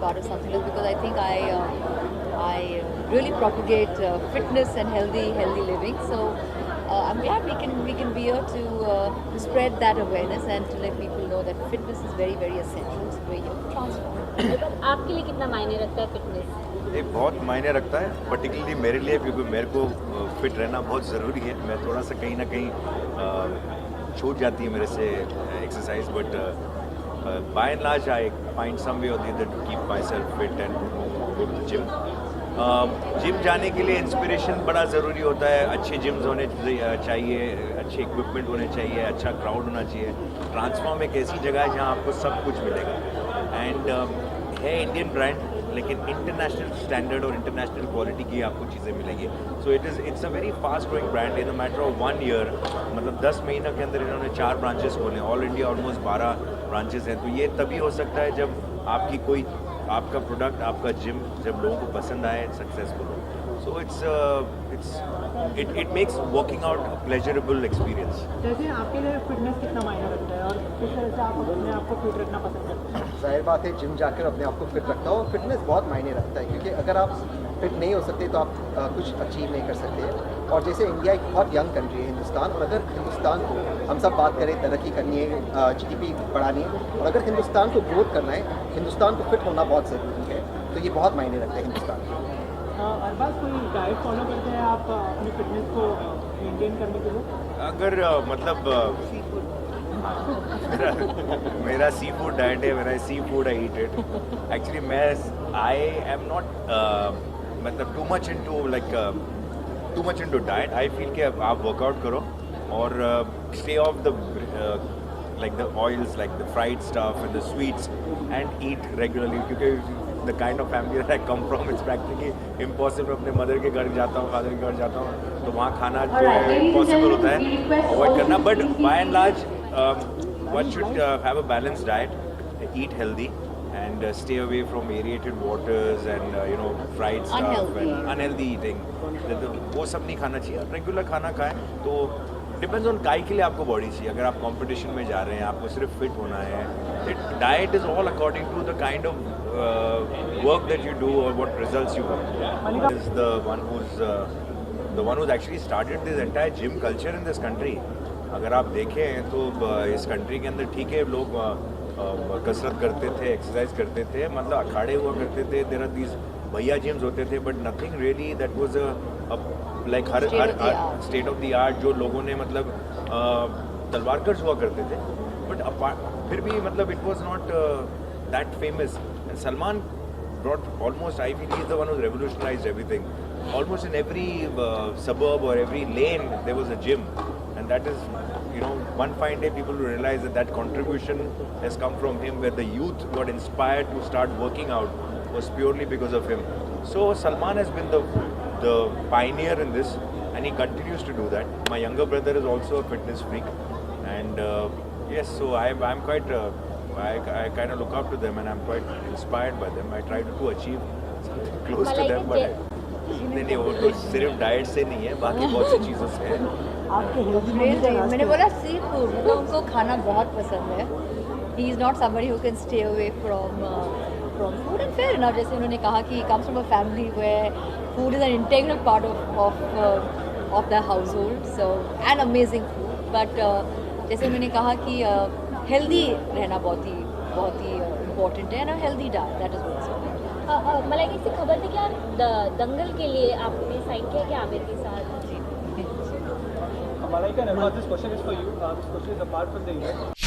part of something like because I think I really propagate fitness and healthy living. So I'm glad we can be here to spread that awareness and to let people know that fitness is very essential. So we're here to transform. आपके लिए कितना मायने रखता है fitness? ये बहुत मायने रखता है, पर्टिकुलरली मेरे लिए, क्योंकि मेरे को फिट रहना बहुत ज़रूरी है. मैं थोड़ा सा कहीं ना कहीं छूट जाती है मेरे से exercise, but by and large I find some way और the other to keep myself fit and go to gym. Gym जाने के लिए इंस्पिरेशन बड़ा ज़रूरी होता है. अच्छे जिम्स होने चाहिए, अच्छे इक्विपमेंट होने चाहिए, अच्छा क्राउड होना चाहिए. ट्रांसफॉर्म एक ऐसी जगह है जहाँ आपको सब कुछ मिलेगा. एंड है इंडियन ब्रांड, लेकिन इंटरनेशनल स्टैंडर्ड और इंटरनेशनल क्वालिटी की आपको चीज़ें मिलेंगी. So it's a very fast growing brand. In the matter of 1 year, मतलब 10 महीनों के अंदर इन्होंने 4 ब्रांचेस खोले. ऑल इंडिया ऑलमोस्ट 12 ब्रांचेस हैं. तो ये तभी हो सकता है जब आपका प्रोडक्ट, आपका जिम जब लोगों को पसंद आए, सक्सेसफुल हो. So it makes working out pleasurable experience. जैसे आपके लिए फिटनेस कितना मायने रखता है और किस तरह से आप अपने आप को फिट रखना पसंद करते हैं? जाहिर बात है, जिम जाकर अपने आप को फिट रखता हो और फिटनेस बहुत मायने रखता है, क्योंकि अगर आप फिट नहीं हो सकते तो आप कुछ अचीव नहीं कर सकते. और जैसे इंडिया एक बहुत यंग कंट्री है हिंदुस्तान, और अगर हिंदुस्तान को हम सब बात करें तरक्की करनी है, GDP बढ़ानी है, और अगर हिंदुस्तान को ग्रोथ करना है, हिंदुस्तान को फिट होना बहुत ज़रूरी है. तो ये बहुत मायने रखता है हिंदुस्तान को. अरबाज, कोई डाइट फॉलो करते हैं आप अपनी फिटनेस को मेंटेन करने के लिए? अगर मेरा सी फूड डाइट है, मेरा seafood I eat it. Actually I am not मतलब too much into diet. I feel कि आप वर्कआउट करो और stay off the like the oils, like the fried stuff and the sweets, and eat regularly. क्योंकि the kind of family that I come from, it's practically impossible. अपने mother के घर जाता हूँ, फादर के घर जाता हूँ, तो वहाँ खाना जो है impossible होता है अवॉइड करना. But by and large one should have a balanced diet, eat healthy and stay away from aerated waters and fried stuff and unhealthy eating. वो सब नहीं खाना चाहिए. रेगुलर खाना खाएं. तो डिपेंड्स ऑन काय के लिए आपको बॉडी चाहिए. अगर आप कंपटीशन में जा रहे हैं, आपको सिर्फ फिट होना है, diet is all according to the kind of work that you do और what results you want. Is the one who's actually started this entire gym culture in this country. अगर आप देखें तो इस कंट्री के अंदर ठीक है, लोग कसरत करते थे, एक्सरसाइज करते थे, मतलब अखाड़े हुआ करते थे, देयर आर दीज भैया जिम्स होते थे, but nothing really that was like her state of the art. जो लोगों ने मतलब तलवारकर्स हुआ करते थे, बट फिर भी मतलब it was not that famous. Salman brought almost, I feel he's the one who's revolutionized everything. Almost in every suburb or every lane there was a gym, and that is, one fine day people will realize that contribution has come from him, where the youth got inspired to start working out was purely because of him. So Salman has been the pioneer in this, and he continues to do that. My younger brother is also a fitness freak, and yes, so I'm quite I kind of look up to them and I'm quite inspired by them. I try to achieve something close to them, but नहीं, वो तो सिर्फ diet से नहीं है, बाकी बहुत सी चीज़ों से है. मैंने बोला सी फूड, मतलब उनको खाना बहुत पसंद है. He is not somebody who can stay away from food. And fair enough, जैसे उन्होंने कहा कि comes from a family where food is an integral part of the household. So and amazing food. But जैसे मैंने कहा कि healthy रहना बहुत ही इम्पोर्टेंट है. ना healthy diet, that is what's. मला एक ऐसी खबर थी कि आप दंगल के लिए आपने साइन किया कि आमिर के साथ. Malaika, this question is for you. This question is apart from the event.